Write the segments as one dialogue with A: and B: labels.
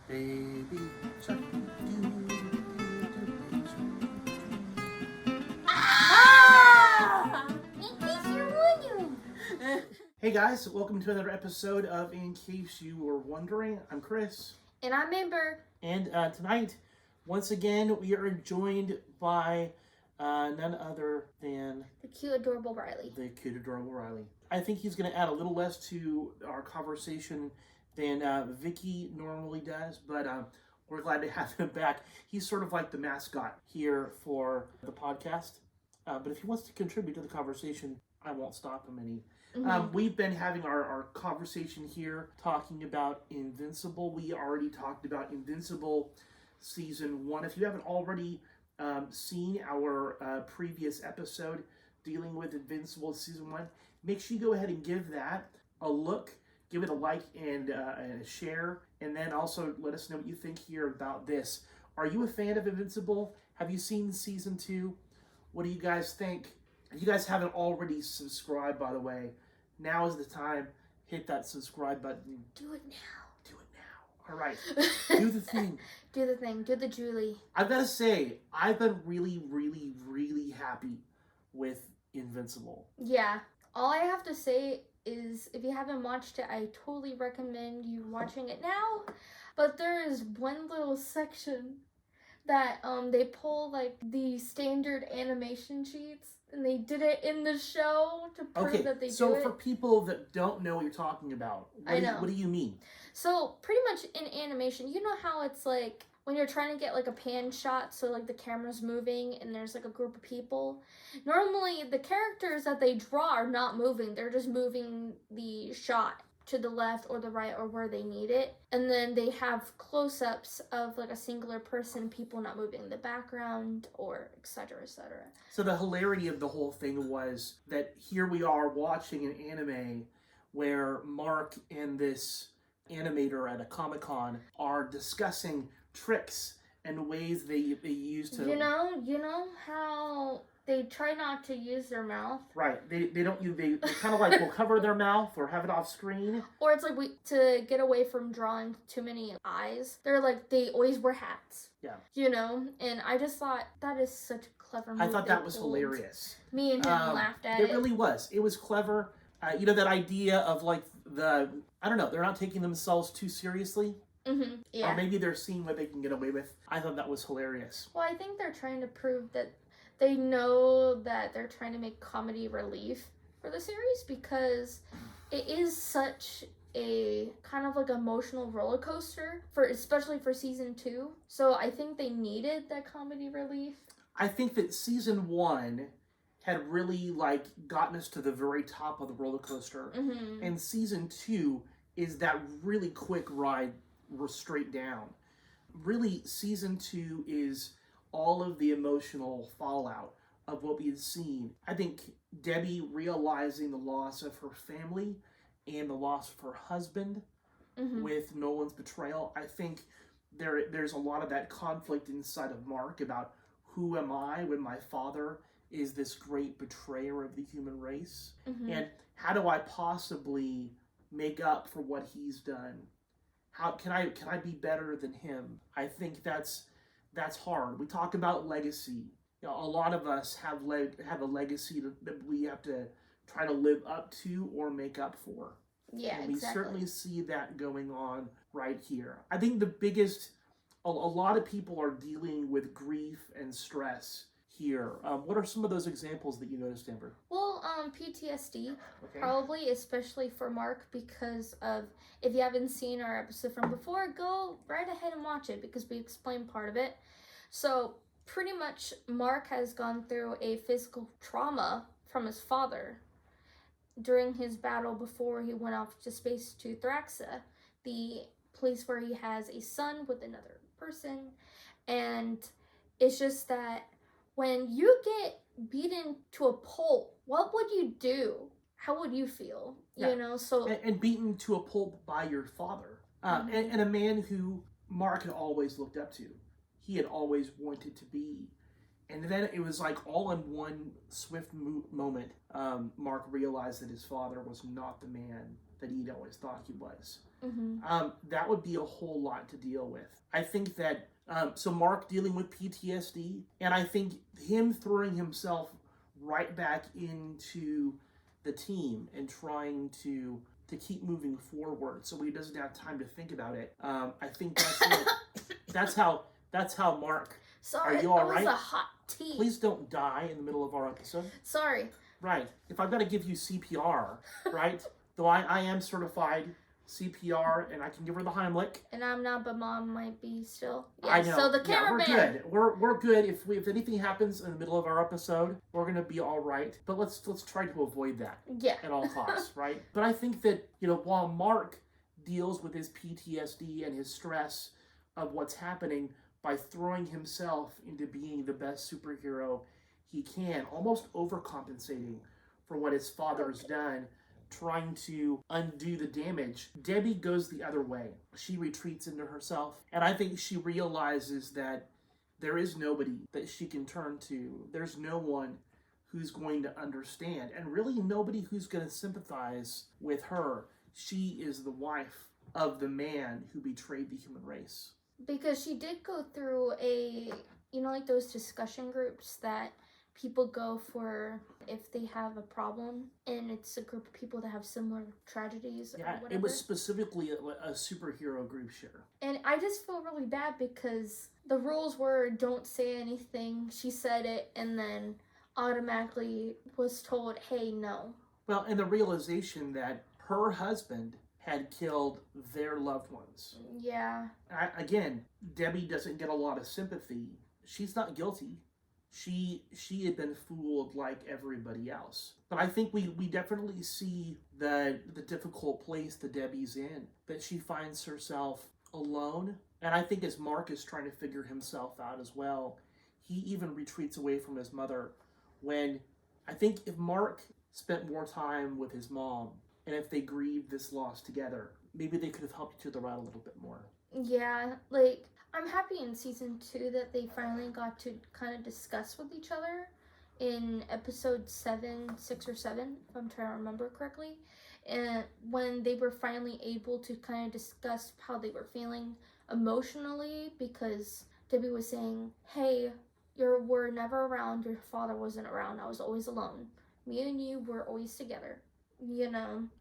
A: Baby shark,
B: Ah! In case you're wondering.
A: Hey guys, welcome to another episode of In Case You Were Wondering. I'm Chris.
B: And I'm Amber.
A: And tonight, once again, we are joined by none other than
B: The cute, adorable Riley.
A: the cute, adorable Riley. I think he's going to add a little less to our conversation than Vicky normally does, but we're glad to have him back. He's sort of like the mascot here for the podcast. But if he wants to contribute to the conversation, I won't stop him any. We've been having our conversation here talking about Invincible. We already talked about Invincible Season 1. If you haven't already seen our previous episode dealing with Invincible Season 1, make sure you go ahead and give that a look. Give it a like and a share. And then also let us know what you think here about this. Are you a fan of Invincible? Have you seen Season 2? What do you guys think? If you guys haven't already subscribed, by the way, now is the time. Hit that subscribe button.
B: Do it now.
A: Do it now. All right. Do the thing.
B: Do the thing. Do the Julie.
A: I've got to say, I've been really, really, really happy with Invincible.
B: Yeah. All I have to say is if you haven't watched it, I totally recommend you watching it now. But there is one little section that they pull like the standard animation sheets and they did it in the show to prove that they do it.
A: So for people that don't know what you're talking about, what do you mean?
B: So pretty much in animation, you know how it's like when you're trying to get like a pan shot, so like the camera's moving and there's like a group of people. Normally the characters that they draw are not moving. They're just moving the shot to the left or the right or where they need it. And then they have close-ups of like a singular person, people not moving in the background or etc. etc.
A: So the hilarity of the whole thing was that here we are watching an anime where Mark and this animator at a Comic-Con are discussing tricks and ways they use to...
B: You know how they try not to use their mouth?
A: Right. They don't use... They kind of like will cover their mouth or have it off screen.
B: Or it's like to get away from drawing too many eyes, they're like, they always wear hats.
A: Yeah.
B: You know? And I just thought, that is such a clever move.
A: I thought that was hilarious.
B: Me and him laughed at it.
A: It really was. It was clever. That idea of like I don't know, they're not taking themselves too seriously.
B: Mm-hmm. Yeah.
A: Or maybe they're seeing what they can get away with. I thought that was hilarious.
B: Well, I think they're trying to prove that they know that they're trying to make comedy relief for the series because it is such a kind of like emotional roller coaster especially for season 2. So I think they needed that comedy relief.
A: I think that season 1 had really like gotten us to the very top of the roller coaster.
B: Mm-hmm.
A: And season 2 is that really quick ride straight down. Really, season 2 is all of the emotional fallout of what we had seen. I think Debbie realizing the loss of her family and the loss of her husband with Nolan's betrayal. I think there's a lot of that conflict inside of Mark about who am I when my father is this great betrayer of the human race? And how do I possibly make up for what he's done? How can I be better than him? I think that's hard. We talk about legacy. A lot of us have a legacy that we have to try to live up to or make up for.
B: Yeah,
A: and we
B: exactly.
A: certainly see that going on right here. I think a lot of people are dealing with grief and stress here. What are some of those examples that you noticed, Amber?
B: Well, PTSD, probably, especially for Mark, because of, if you haven't seen our episode from before, go right ahead and watch it, because we explain part of it. So, pretty much, Mark has gone through a physical trauma from his father during his battle before he went off to space to Thraxa, the place where he has a son with another person, and it's just that when you get beaten to a pulp, what would you do? How would you feel?
A: Yeah.
B: You know, so...
A: And beaten to a pulp by your father. And a man who Mark had always looked up to. He had always wanted to be. And then it was like all in one swift moment, Mark realized that his father was not the man that he'd always thought he was.
B: Mm-hmm.
A: That would be a whole lot to deal with. I think that, so Mark dealing with PTSD, and I think him throwing himself right back into the team and trying to keep moving forward so he doesn't have time to think about it. I think that's it. That's how Mark.
B: Sorry,
A: are you all right?
B: That was a hot tea.
A: Please don't die in the middle of our episode.
B: Sorry.
A: Right. If I've got to give you CPR, right? Though I am certified CPR and I can give her the Heimlich.
B: And I'm not, but Mom might be still. Yeah,
A: I know.
B: So the cameraman.
A: We're good. We're good. If anything happens in the middle of our episode, we're gonna be all right. But let's try to avoid that.
B: Yeah.
A: At all costs, right? But I think that while Mark deals with his PTSD and his stress of what's happening by throwing himself into being the best superhero he can, almost overcompensating for what his father's done, trying to undo the damage, Debbie goes the other way. She retreats into herself, and I think she realizes that there is nobody that she can turn to. There's no one who's going to understand, and really nobody who's going to sympathize with her. She is the wife of the man who betrayed the human race.
B: Because she did go through like those discussion groups that people go for if they have a problem, and it's a group of people that have similar tragedies or whatever.
A: It was specifically a superhero group share.
B: And I just feel really bad because the rules were don't say anything. She said it and then automatically was told, hey, no.
A: Well, and the realization that her husband had killed their loved ones.
B: Yeah.
A: Again, Debbie doesn't get a lot of sympathy. She's not guilty. She had been fooled like everybody else. But I think we definitely see the difficult place that Debbie's in, that she finds herself alone. And I think as Mark is trying to figure himself out as well, he even retreats away from his mother. When I think if Mark spent more time with his mom, and if they grieved this loss together, maybe they could have helped each other out a little bit more.
B: Yeah, I'm happy in season 2 that they finally got to kind of discuss with each other in episode 6 or 7, if I'm trying to remember correctly. And when they were finally able to kind of discuss how they were feeling emotionally, because Debbie was saying, hey, you were never around, your father wasn't around, I was always alone. Me and you were always together.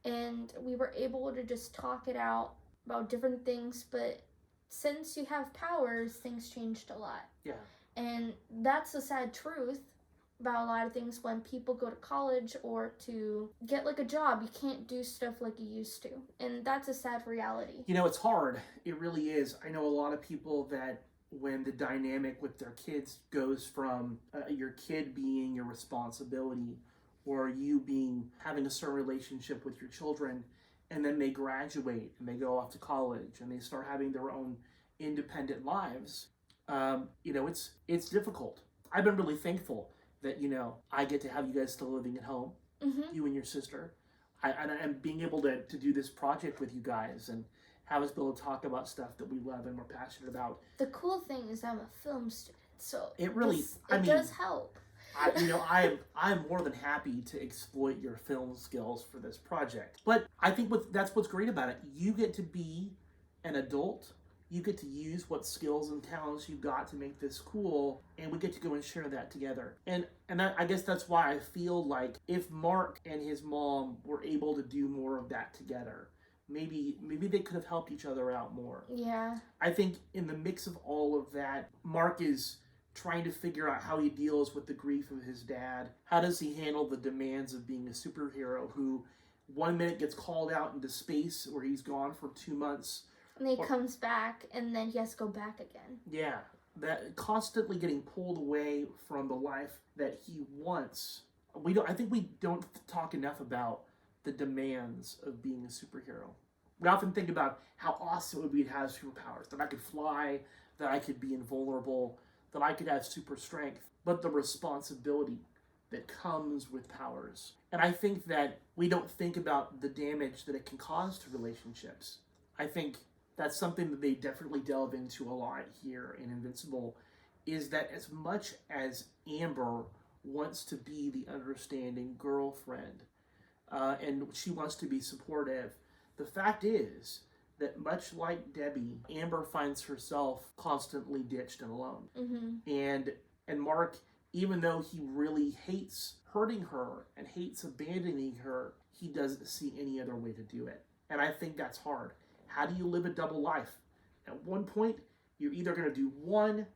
B: And we were able to just talk it out about different things, but since you have powers, things changed a lot.
A: Yeah.
B: And that's the sad truth about a lot of things. When people go to college or to get a job, you can't do stuff like you used to, and that's a sad reality.
A: It's hard. It really is. I know a lot of people that when the dynamic with their kids goes from your kid being your responsibility, or you having a certain relationship with your children, and then they graduate and they go off to college and they start having their own independent lives, it's difficult. I've been really thankful that, I get to have you guys still living at home, you and your sister, and being able to do this project with you guys and have us be able to talk about stuff that we love and we're passionate about.
B: The cool thing is I'm a film student, so
A: it really
B: does help.
A: I'm more than happy to exploit your film skills for this project. But I think that's what's great about it. You get to be an adult. You get to use what skills and talents you've got to make this cool, and we get to go and share that together. And I guess that's why I feel like if Mark and his mom were able to do more of that together, maybe they could have helped each other out more.
B: Yeah.
A: I think in the mix of all of that, Mark is trying to figure out how he deals with the grief of his dad. How does he handle the demands of being a superhero who one minute gets called out into space where he's gone for 2 months.
B: And he comes back and then he has to go back again.
A: Yeah. That constantly getting pulled away from the life that he wants. I think we don't talk enough about the demands of being a superhero. We often think about how awesome it would be to have superpowers. That I could fly, that I could be invulnerable, that I could have super strength, but the responsibility that comes with powers. And I think that we don't think about the damage that it can cause to relationships. I think that's something that they definitely delve into a lot here in Invincible, is that as much as Amber wants to be the understanding girlfriend, and she wants to be supportive, the fact is that much like Debbie, Amber finds herself constantly ditched and alone. And Mark, even though he really hates hurting her and hates abandoning her, he doesn't see any other way to do it. And I think that's hard. How do you live a double life? At one point, you're either going to do one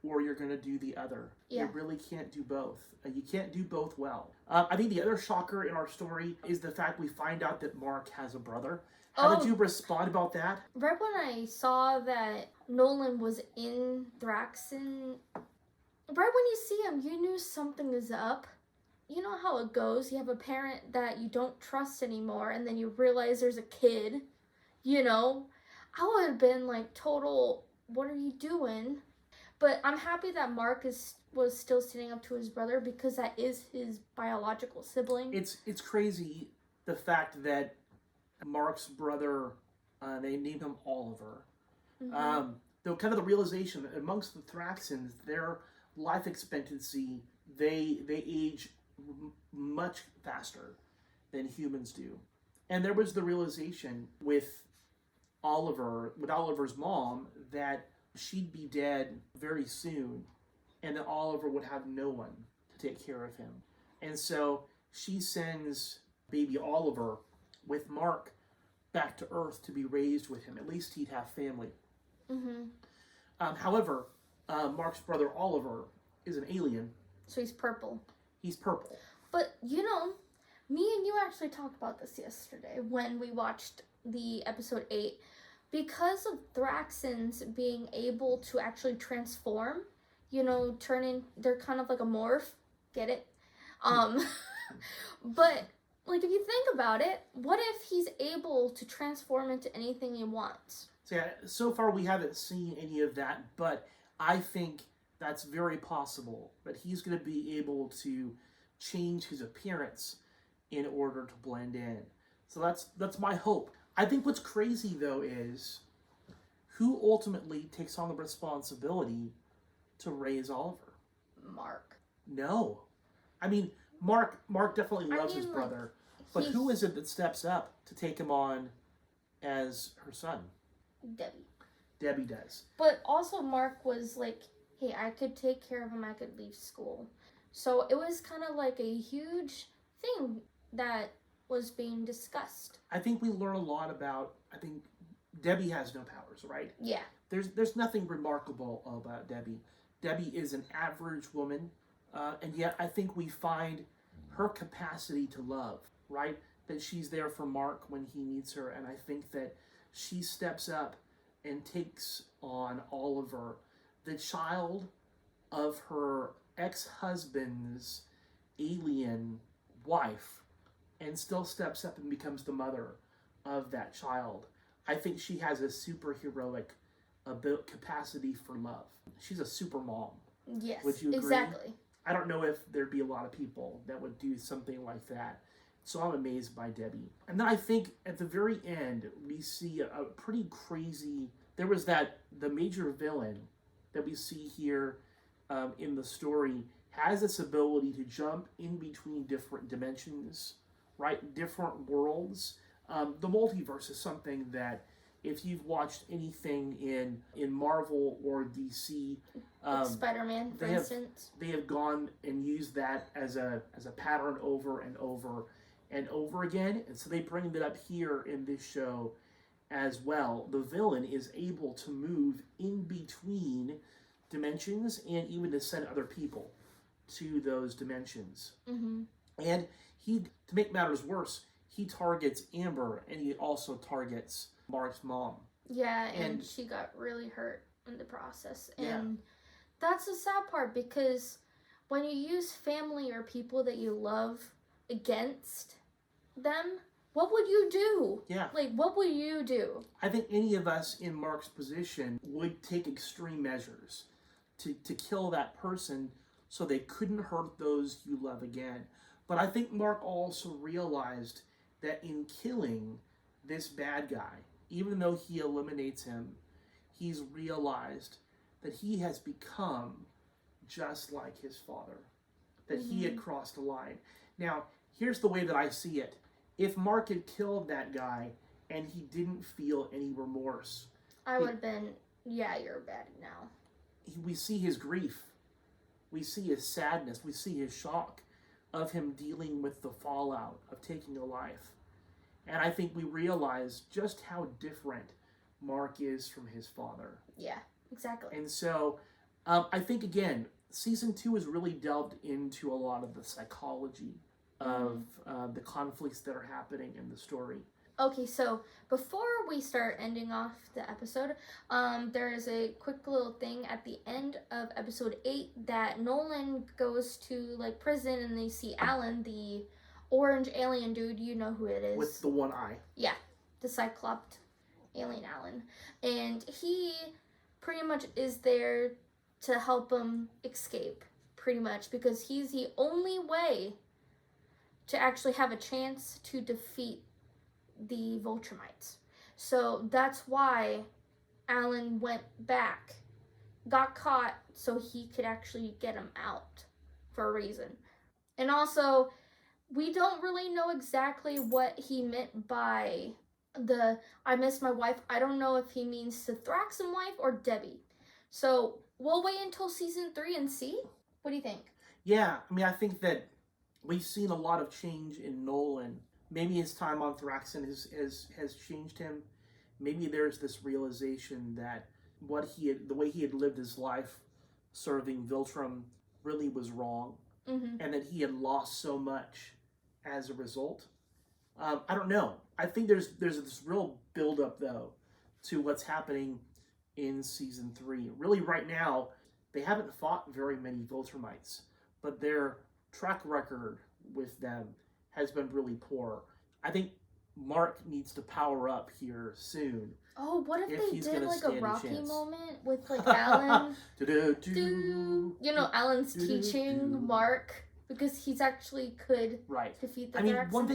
A: or you're going to do the other. You really can't do both. You can't do both well. I think the other shocker in our story is the fact we find out that Mark has a brother. How did you respond about that?
B: Right when I saw that Nolan was in Thraxon, right when you see him, you knew something is up. You know how it goes. You have a parent that you don't trust anymore, and then you realize there's a kid, you know? I would have been like, total, what are you doing? But I'm happy that Mark was still standing up to his brother, because that is his biological sibling.
A: It's crazy, the fact that Mark's brother, they named him Oliver. Though kind of the realization that amongst the Thraxons, their life expectancy, they age much faster than humans do. And there was the realization with Oliver's mom, that she'd be dead very soon, and that Oliver would have no one to take care of him. And so she sends baby Oliver with Mark back to Earth to be raised with him. At least he'd have family. However, Mark's brother Oliver is an alien.
B: So he's purple.
A: He's purple.
B: But, you know, me and you actually talked about this yesterday when we watched the episode 8. Because of Thraxons being able to actually transform, you know, they're kind of like a morph. Get it? But, like, if you think about it, what if he's able to transform into anything he wants?
A: So, yeah, so far we haven't seen any of that, but I think that's very possible, that he's going to be able to change his appearance in order to blend in. So that's my hope. I think what's crazy, though, is who ultimately takes on the responsibility to raise Oliver?
B: Mark.
A: No. I mean, Mark definitely loves his brother, but who is it that steps up to take him on as her son?
B: Debbie.
A: Debbie does.
B: But also Mark was like, hey, I could take care of him, I could leave school. So it was kind of like a huge thing that was being discussed.
A: I think we learn a lot about, I think Debbie has no powers, right?
B: Yeah.
A: There's nothing remarkable about Debbie. Debbie is an average woman, and yet I think we find her capacity to love, right? That she's there for Mark when he needs her, and I think that she steps up and takes on Oliver, the child of her ex-husband's alien wife, and still steps up and becomes the mother of that child. I think she has a superheroic capacity for love. She's a super mom.
B: Yes,
A: would you agree?
B: Exactly.
A: I don't know if there'd be a lot of people that would do something like that. So I'm amazed by Debbie. And then I think at the very end, we see a pretty crazy... There was the major villain that we see here in the story has this ability to jump in between different dimensions, right? Different worlds. The multiverse is something that, if you've watched anything in Marvel or DC,
B: Spider-Man, for instance,
A: they have gone and used that as a pattern over and over and over again, and so they bring that up here in this show as well. The villain is able to move in between dimensions and even to send other people to those dimensions. And to make matters worse, he targets Amber, and he also targets Mark's mom.
B: Yeah, and she got really hurt in the process. And that's the sad part, because when you use family or people that you love against them, what would you do?
A: Yeah.
B: Like, what would you do?
A: I think any of us in Mark's position would take extreme measures to kill that person so they couldn't hurt those you love again. But I think Mark also realized that in killing this bad guy, even though he eliminates him, he's realized that he has become just like his father, that he had crossed a line. Now, here's the way that I see it. If Mark had killed that guy and he didn't feel any remorse.
B: I would have been, yeah, you're a baddie now.
A: We see his grief. We see his sadness. We see his shock of him dealing with the fallout of taking a life. And I think we realize just how different Mark is from his father.
B: Yeah, exactly.
A: And so, I think, again, season 2 has really delved into a lot of the psychology of the conflicts that are happening in the story.
B: Okay, so before we start ending off the episode, there is a quick little thing at the end of episode 8 that Nolan goes to, like, prison, and they see Alan, the orange alien dude. You know who it is.
A: With the one eye.
B: Yeah, the cyclops alien Alan. And he pretty much is there to help him escape, pretty much, because he's the only way to actually have a chance to defeat the Viltrumites. So that's why Alan went back, got caught, so he could actually get him out for a reason. And also, we don't really know exactly what he meant by the I miss my wife. I don't know if he means the Thraxan wife or Debbie. So we'll wait until season 3 and see. What do you think?
A: Yeah, I mean, I think that we've seen a lot of change in Nolan. Maybe his time on Thraxan has changed him. Maybe there's this realization that the way he had lived his life serving Viltrum really was wrong, and that he had lost so much as a result. I don't know. I think there's this real buildup, though, to what's happening in season 3. Really, right now, they haven't fought very many Viltrumites, but their track record with them has been really poor. I think Mark needs to power up here soon.
B: Oh, what if they did like a Rocky
A: chance.
B: Moment with like Alan? You know, Alan's teaching Mark, because he's actually could defeat the Thraxans.
A: One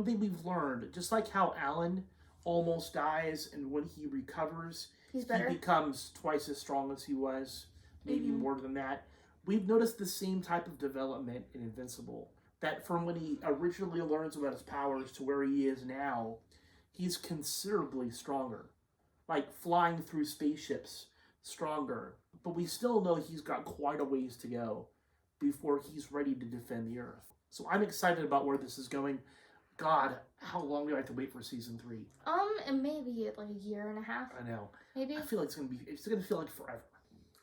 A: thing we've learned, just like how Alan almost dies, and when he recovers, he becomes twice as strong as he was, maybe more than that. We've noticed the same type of development in Invincible. That from when he originally learns about his powers to where he is now, he's considerably stronger. Like flying through spaceships, stronger. But we still know he's got quite a ways to go before he's ready to defend the Earth. So I'm excited about where this is going. God, how long do I have to wait for season 3?
B: And maybe like a year and a half.
A: I know.
B: Maybe.
A: I feel like it's gonna feel like forever.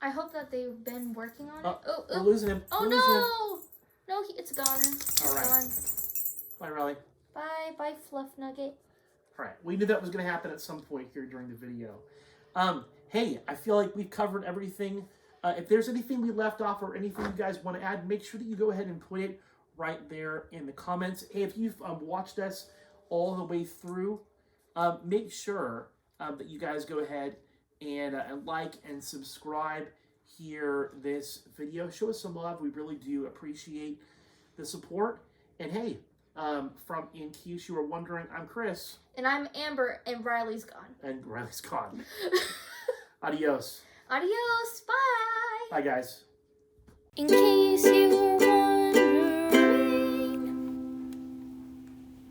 B: I hope that they've been working on it.
A: We're losing him.
B: Oh no! No, it's a goner.
A: All right.
B: Gone.
A: Bye, Riley.
B: Bye, Fluff Nugget.
A: All right. We knew that was going to happen at some point here during the video. Hey, I feel like we've covered everything. If there's anything we left off or anything you guys want to add, make sure that you go ahead and put it right there in the comments. Hey, if you've watched us all the way through, make sure that you guys go ahead and like and subscribe here this video. Show us some love. We really do appreciate the support. And hey, from in case you were wondering, I'm Chris.
B: And I'm Amber, and Riley's gone.
A: And Riley's gone. Adios.
B: Adios. Bye.
A: Bye, guys.
B: In case you were